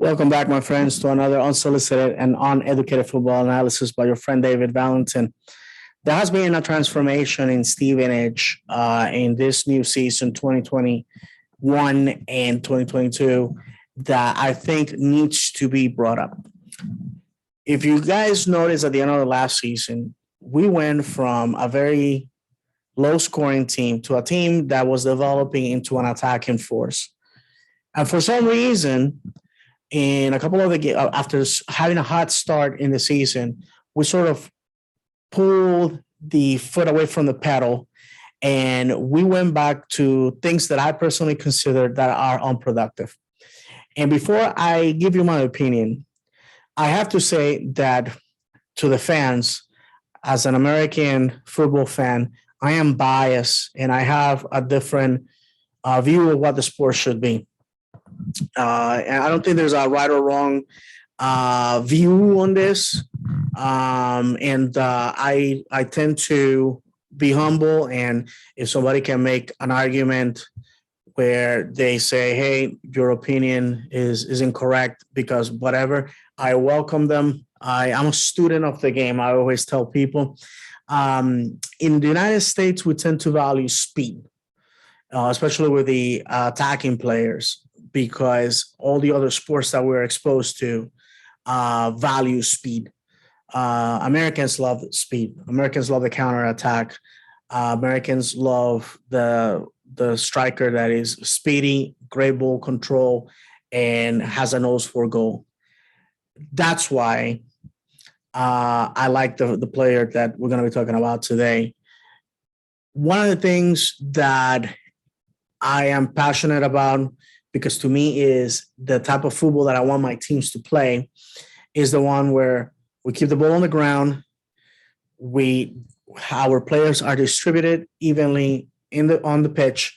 Welcome back, my friends, to another unsolicited and uneducated football analysis by your friend David Valentin. There has been a transformation in Stevenage in this new season, 2021 and 2022, that I think needs to be brought up. If you guys noticed at the end of the last season, we went from a very low scoring team to a team that was developing into an attacking force. And for some reason, in a couple of the games, after having a hot start in the season, we sort of pulled the foot away from the pedal, and we went back to things that I personally consider that are unproductive. And before I give you my opinion, I have to say that to the fans, as an American football fan, I am biased and I have a different view of what the sport should be. And I don't think there's a right or wrong view on this. I tend to be humble. And if somebody can make an argument where they say, hey, your opinion is incorrect because whatever, I welcome them. I'm a student of the game. I always tell people in the United States, we tend to value speed, especially with the attacking players, because all the other sports that we're exposed to value speed. Americans love speed. Americans love the counterattack. Americans love the striker that is speedy, great ball control, and has a nose for goal. That's why I like the player that we're going to be talking about today. One of the things that I am passionate about, because to me is the type of football that I want my teams to play, is the one where we keep the ball on the ground. Our players are distributed evenly on the pitch,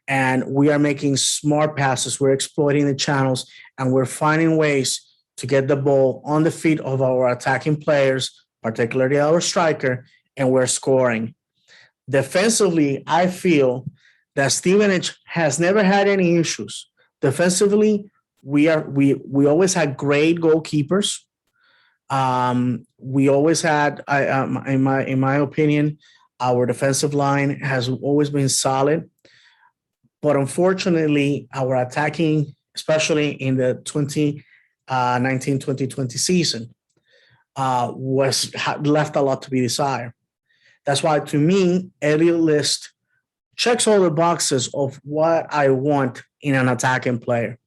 and we are making smart passes. We're exploiting the channels, and we're finding ways to get the ball on the feet of our attacking players, particularly our striker, and we're scoring. Defensively, I feel that Stevenage has never had any issues. Defensively, we always had great goalkeepers. We always had, in my opinion, our defensive line has always been solid. But unfortunately, our attacking, especially in the 2019-2020 season, was left a lot to be desired. That's why, to me, Elliot List checks all the boxes of what I want in an attacking player.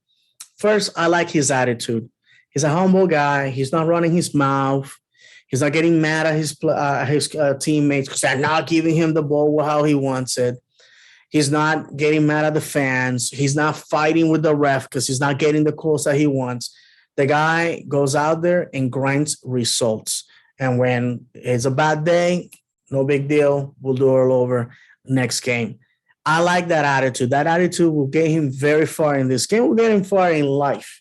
First, I like his attitude. He's a humble guy. He's not running his mouth. He's not getting mad at his teammates because they're not giving him the ball how he wants it. He's not getting mad at the fans. He's not fighting with the ref because he's not getting the calls that he wants. The guy goes out there and grinds results. And when it's a bad day, no big deal. We'll do it all over next game. I like that attitude. That attitude will get him very far in this game. Will get him far in life.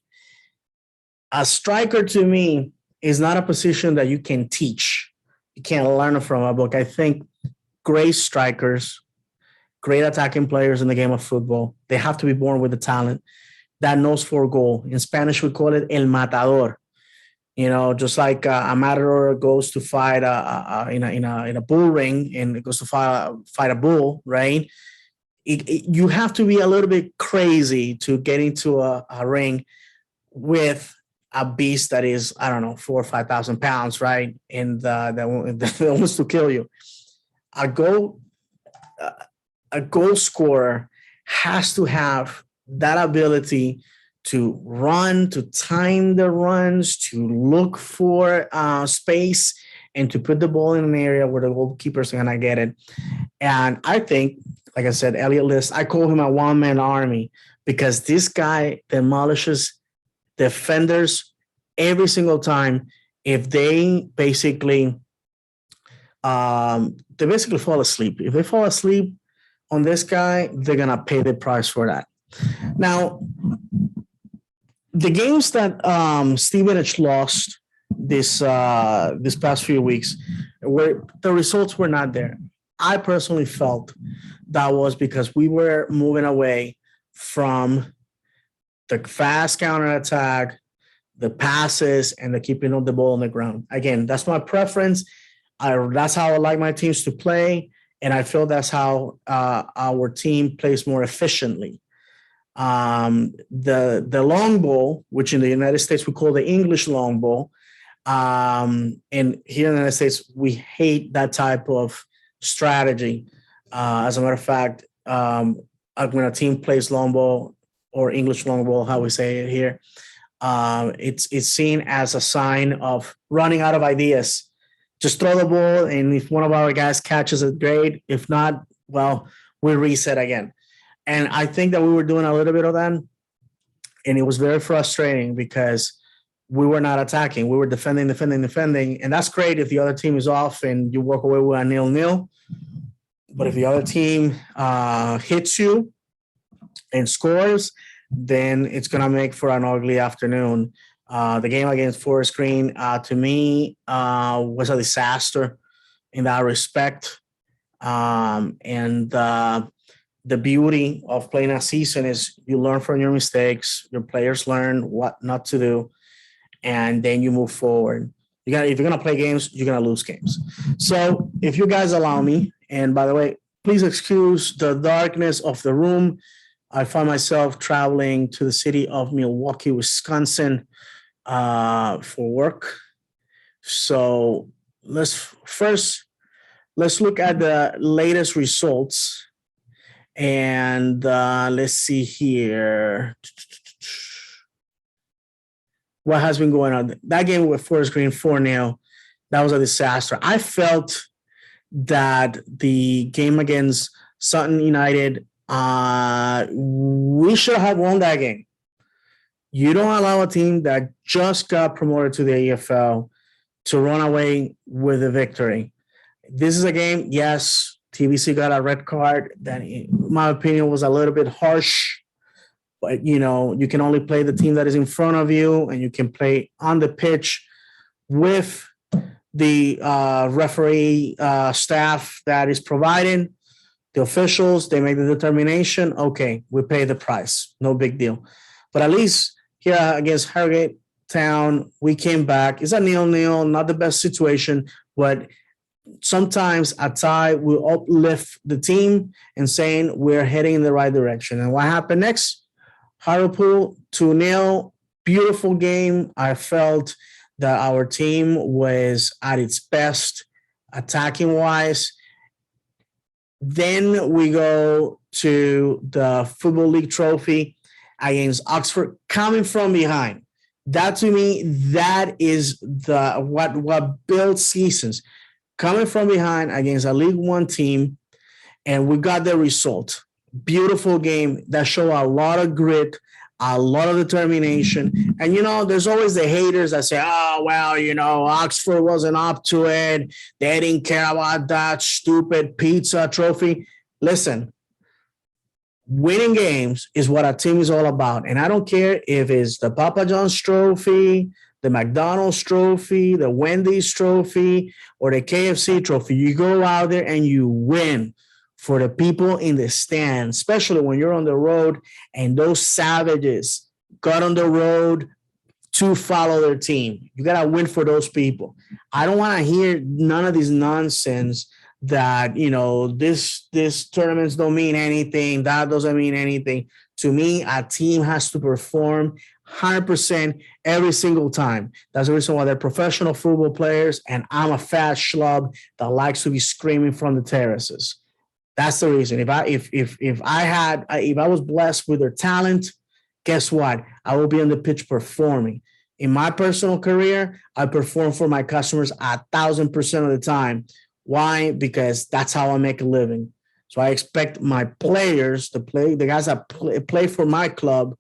A striker, to me, is not a position that you can teach. You can't learn it from a book. I think great strikers, great attacking players in the game of football, they have to be born with the talent that knows for goal. In Spanish, we call it el matador. You know, just like a matador goes to fight in a bull ring and it goes to fight a bull, right? You have to be a little bit crazy to get into a ring with a beast that is, I don't know, 4,000 or 5,000 pounds, right? And that wants to kill you. A goal scorer has to have that ability to run, to time the runs, to look for space, and to put the ball in an area where the goalkeepers are going to get it. And I think, like I said, Elliot List, I call him a one-man army because this guy demolishes defenders every single time if they basically fall asleep. If they fall asleep on this guy, they're going to pay the price for that. Now, the games that Stevenage lost this past few weeks, where the results were not there, I personally felt that was because we were moving away from the fast counterattack, the passes, and the keeping of the ball on the ground. Again, that's my preference. That's how I like my teams to play, and I feel that's how our team plays more efficiently. The long ball, which in the United States we call the English long ball, and here in the United States we hate that type of strategy. As a matter of fact, when a team plays long ball or English long ball, how we say it here, it's seen as a sign of running out of ideas. Just throw the ball, and if one of our guys catches it, great. If not, well, we reset again. And I think that we were doing a little bit of that, and it was very frustrating because we were not attacking. We were defending, and that's great if the other team is off and you walk away with a 0-0. But if the other team hits you and scores, then it's going to make for an ugly afternoon. The game against Forest Green, to me, was a disaster in that respect. And the beauty of playing a season is you learn from your mistakes, your players learn what not to do, and then you move forward. If you're going to play games, you're going to lose games. So if you guys allow me, and by the way, please excuse the darkness of the room. I find myself traveling to the city of Milwaukee, Wisconsin, for work. So let's look at the latest results, and let's see here what has been going on. That game with Forest Green 4-0, that was a disaster. I felt that the game against Sutton United, we should have won that game. You don't allow a team that just got promoted to the AFL to run away with a victory. This is a game, yes, TBC got a red card that, in my opinion, was a little bit harsh. But, you can only play the team that is in front of you, and you can play on the pitch with the referee staff that is providing. The officials, they make the determination. Okay, we pay the price. No big deal. But at least here against Harrogate Town, we came back. It's a 0-0, not the best situation, but sometimes a tie will uplift the team and saying we're heading in the right direction. And what happened next? Hartlepool 2-0, beautiful game. I felt that our team was at its best attacking-wise. Then we go to the Football League Trophy against Oxford, coming from behind. That, to me, that is what builds seasons. Coming from behind against a League One team, and we got the result. Beautiful game that showed a lot of grit, a lot of determination. And, there's always the haters that say, oh, well, Oxford wasn't up to it. They didn't care about that stupid pizza trophy. Listen, winning games is what a team is all about. And I don't care if it's the Papa John's trophy, the McDonald's trophy, the Wendy's trophy, or the KFC trophy. You go out there and you win for the people in the stand, especially when you're on the road and those savages got on the road to follow their team. You got to win for those people. I don't want to hear none of this nonsense that, this tournaments don't mean anything. That doesn't mean anything. To me, a team has to perform 100% every single time. That's the reason why they're professional football players, and I'm a fat schlub that likes to be screaming from the terraces. That's the reason. If I was blessed with their talent, guess what? I will be on the pitch performing. In my personal career, I perform for my customers 1,000% of the time. Why? Because that's how I make a living. So I expect my players to play, the guys that play for my club,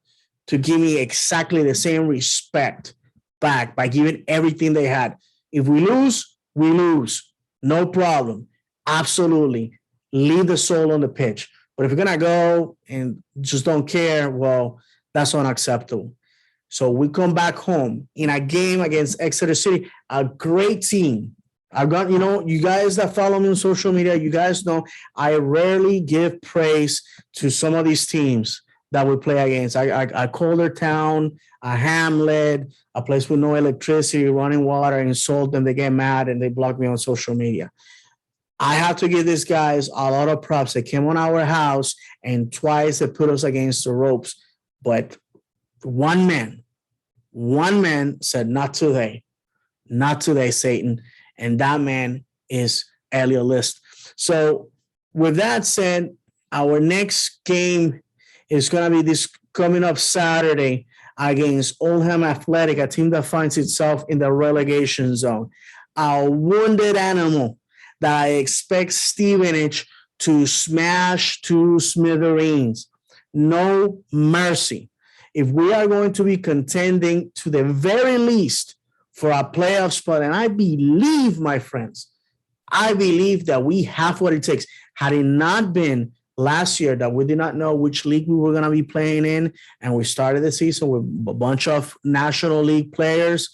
to give me exactly the same respect back by giving everything they had. If we lose, we lose. No problem. Absolutely. Leave the soul on the pitch. But if you're going to go and just don't care, well, that's unacceptable. So we come back home in a game against Exeter City, a great team. I've got, you guys that follow me on social media, you guys know I rarely give praise to some of these teams that we play against. I call their town a hamlet, a place with no electricity, running water, insult them. They get mad and they block me on social media. I have to give these guys a lot of props. They came on our house and twice they put us against the ropes. But one man said, not today, not today, Satan. And that man is Elliot List. So with that said, our next game is going to be this coming up Saturday against Oldham Athletic, a team that finds itself in the relegation zone. A wounded animal that I expect Stevenage to smash to smithereens. No mercy. If we are going to be contending to the very least for a playoff spot, and I believe, my friends, I believe that we have what it takes. Had it not been last year that we did not know which league we were going to be playing in, and we started the season with a bunch of National League players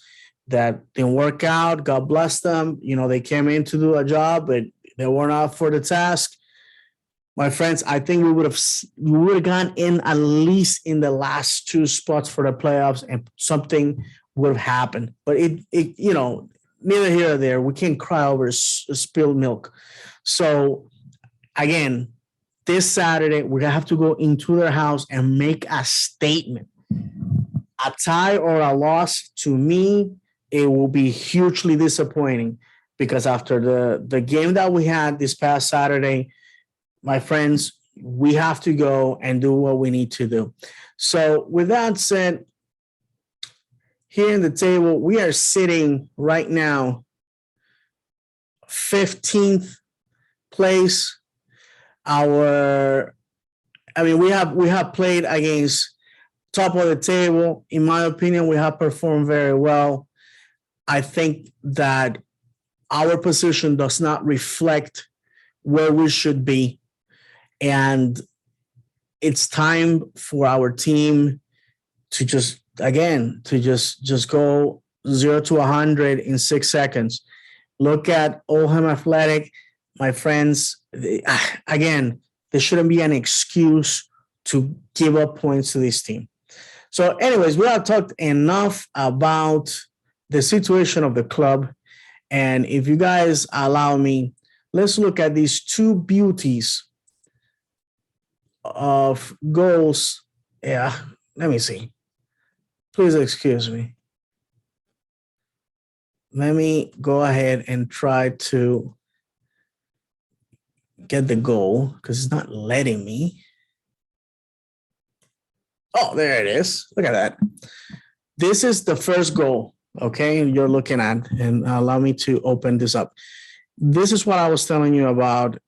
that didn't work out. God bless them. You know, they came in to do a job, but they weren't up for the task. My friends, I think we would have gone in at least in the last two spots for the playoffs, and something would have happened. But it you know, neither here nor there. We can't cry over spilled milk. So again, this Saturday, we're gonna have to go into their house and make a statement. A tie or a loss, to me, it will be hugely disappointing, because after the game that we had this past Saturday, my friends, we have to go and do what we need to do. So with that said, here in the table, we are sitting right now 15th place. We have played against top of the table. In my opinion, we have performed very well. I think that our position does not reflect where we should be. And it's time for our team to just go 0 to 100 in 6 seconds. Look at Oldham Athletic, my friends. Again, there shouldn't be an excuse to give up points to this team. So anyways, we have talked enough about the situation of the club. And if you guys allow me, let's look at these two beauties of goals. Yeah, let me see. Please excuse me. Let me go ahead and try to get the goal, because it's not letting me. Oh, there it is. Look at that. This is the first goal, okay, you're looking at, and allow me to open this up. This is what I was telling you about.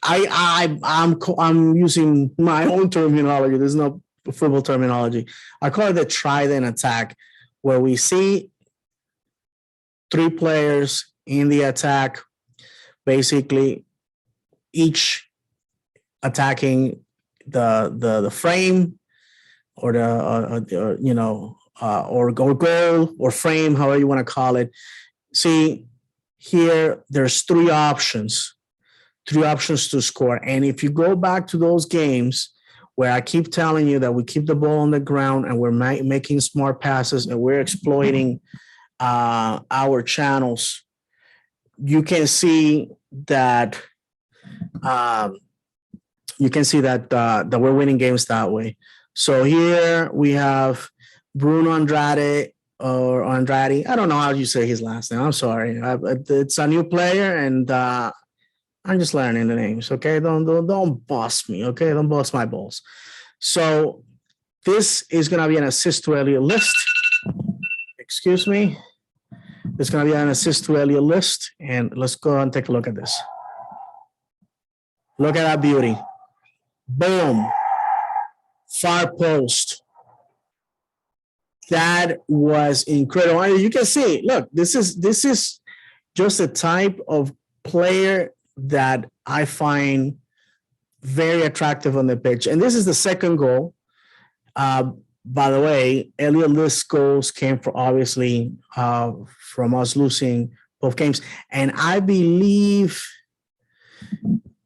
I'm using my own terminology. There's no football terminology. I call it the trident attack, where we see three players in the attack, basically each attacking the frame or or goal or frame, however you want to call it. See, here there's three options to score. And if you go back to those games where I keep telling you that we keep the ball on the ground and we're making smart passes and we're exploiting our channels, you can see that that we're winning games that way. So here we have Bruno Andrade or Andrade. I don't know how you say his last name. I'm sorry. It's a new player, and I'm just learning the names. Okay, don't boss me. Okay, don't boss my balls. So this is gonna be an assist to Elliot List. Excuse me. It's gonna be an assist to Elliot List, and let's go and take a look at this. Look at that beauty. Boom. Far post. That was incredible. And you can see, look, this is just a type of player that I find very attractive on the pitch. And this is the second goal. By the way, Elliot List goals came from us losing both games. And I believe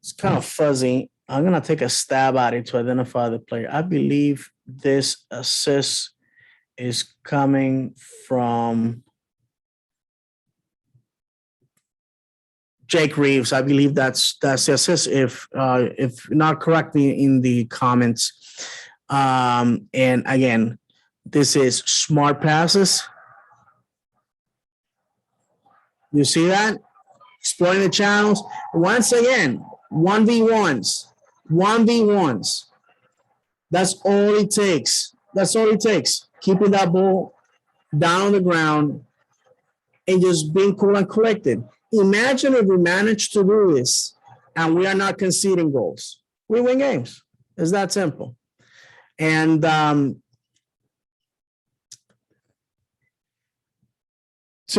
it's kind of fuzzy. I'm going to take a stab at it to identify the player. I believe this assist is coming from Jake Reeves. I believe that's the assist. If not, correct me in the comments. And again, this is smart passes. You see that? Exploring the channels. Once again, 1v1s. 1v1s. That's all it takes. That's all it takes. Keeping that ball down on the ground and just being cool and collected. Imagine if we manage to do this and we are not conceding goals. We win games. It's that simple. And to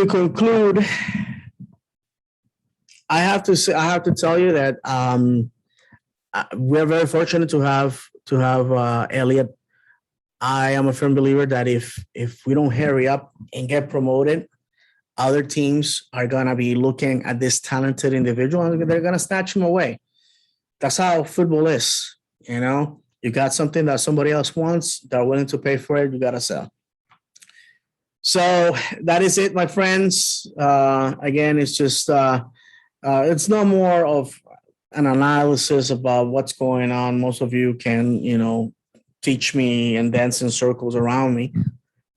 conclude, I have to tell you that we're very fortunate to have Elliot. I am a firm believer that if we don't hurry up and get promoted, other teams are gonna be looking at this talented individual and they're gonna snatch him away. That's how football is. You know, you got something that somebody else wants, they're willing to pay for it, you gotta sell. So that is it, my friends. Again, it's just it's no more of an analysis about what's going on. Most of you can, teach me and dance in circles around me.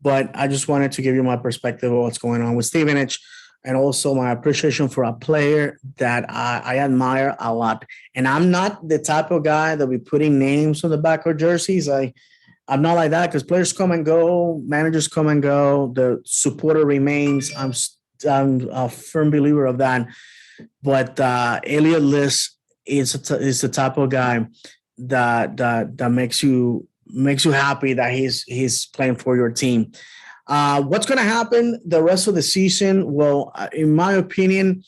But I just wanted to give you my perspective of what's going on with Stevenage and also my appreciation for a player that I admire a lot. And I'm not the type of guy that be putting names on the back of jerseys. I'm not like that because players come and go, managers come and go, the supporter remains. I'm a firm believer of that. But Elliot List is the type of guy that makes you happy that he's playing for your team. What's going to happen the rest of the season? Well, in my opinion,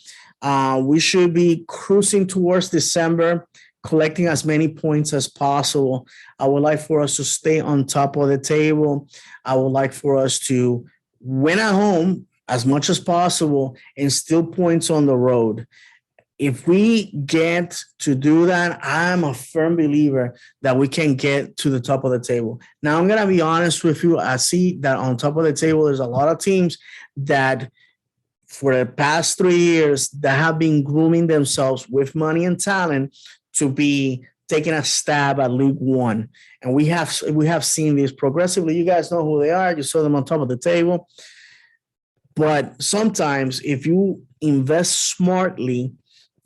we should be cruising towards December, collecting as many points as possible. I would like for us to stay on top of the table. I would like for us to win at home as much as possible and steal points on the road. If we get to do that, I'm a firm believer that we can get to the top of the table. Now, I'm going to be honest with you. I see that on top of the table, there's a lot of teams that for the past 3 years that have been grooming themselves with money and talent to be taking a stab at League One. And we have seen this progressively. You guys know who they are. You saw them on top of the table. But sometimes if you invest smartly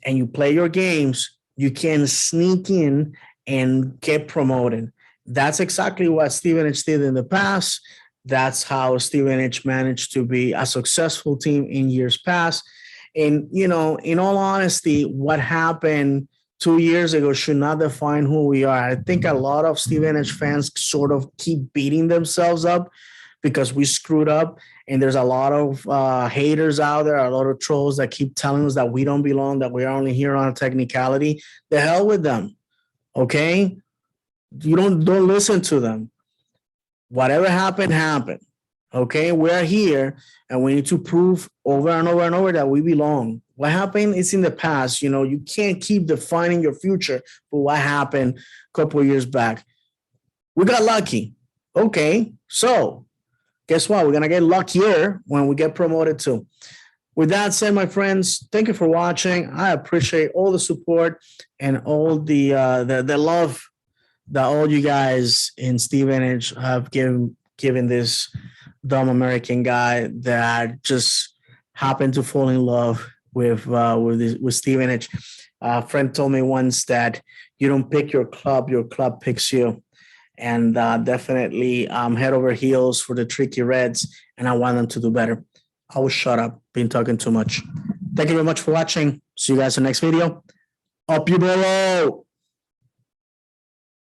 and you play your games, you can sneak in and get promoted. That's exactly what Stevenage did in the past. That's how Stevenage managed to be a successful team in years past. And, in all honesty, what happened 2 years ago should not define who we are. I think a lot of Stevenage fans sort of keep beating themselves up because we screwed up. And there's a lot of haters out there, a lot of trolls that keep telling us that we don't belong, that we're only here on a technicality. The hell with them, okay? You don't listen to them. Whatever happened, happened, okay? We're here, and we need to prove over and over and over that we belong. What happened is in the past. You can't keep defining your future for what happened a couple of years back. We got lucky. Okay, so guess what? We're going to get luckier when we get promoted too. With that said, my friends, thank you for watching. I appreciate all the support and all the love that all you guys in Stevenage have given this dumb American guy that just happened to fall in love with Stevenage. A friend told me once that you don't pick your club picks you. And definitely head over heels for the Tricky Reds, and I want them to do better. I will shut up, been talking too much. Thank you very much for watching. See you guys in the next video. Up you, bro!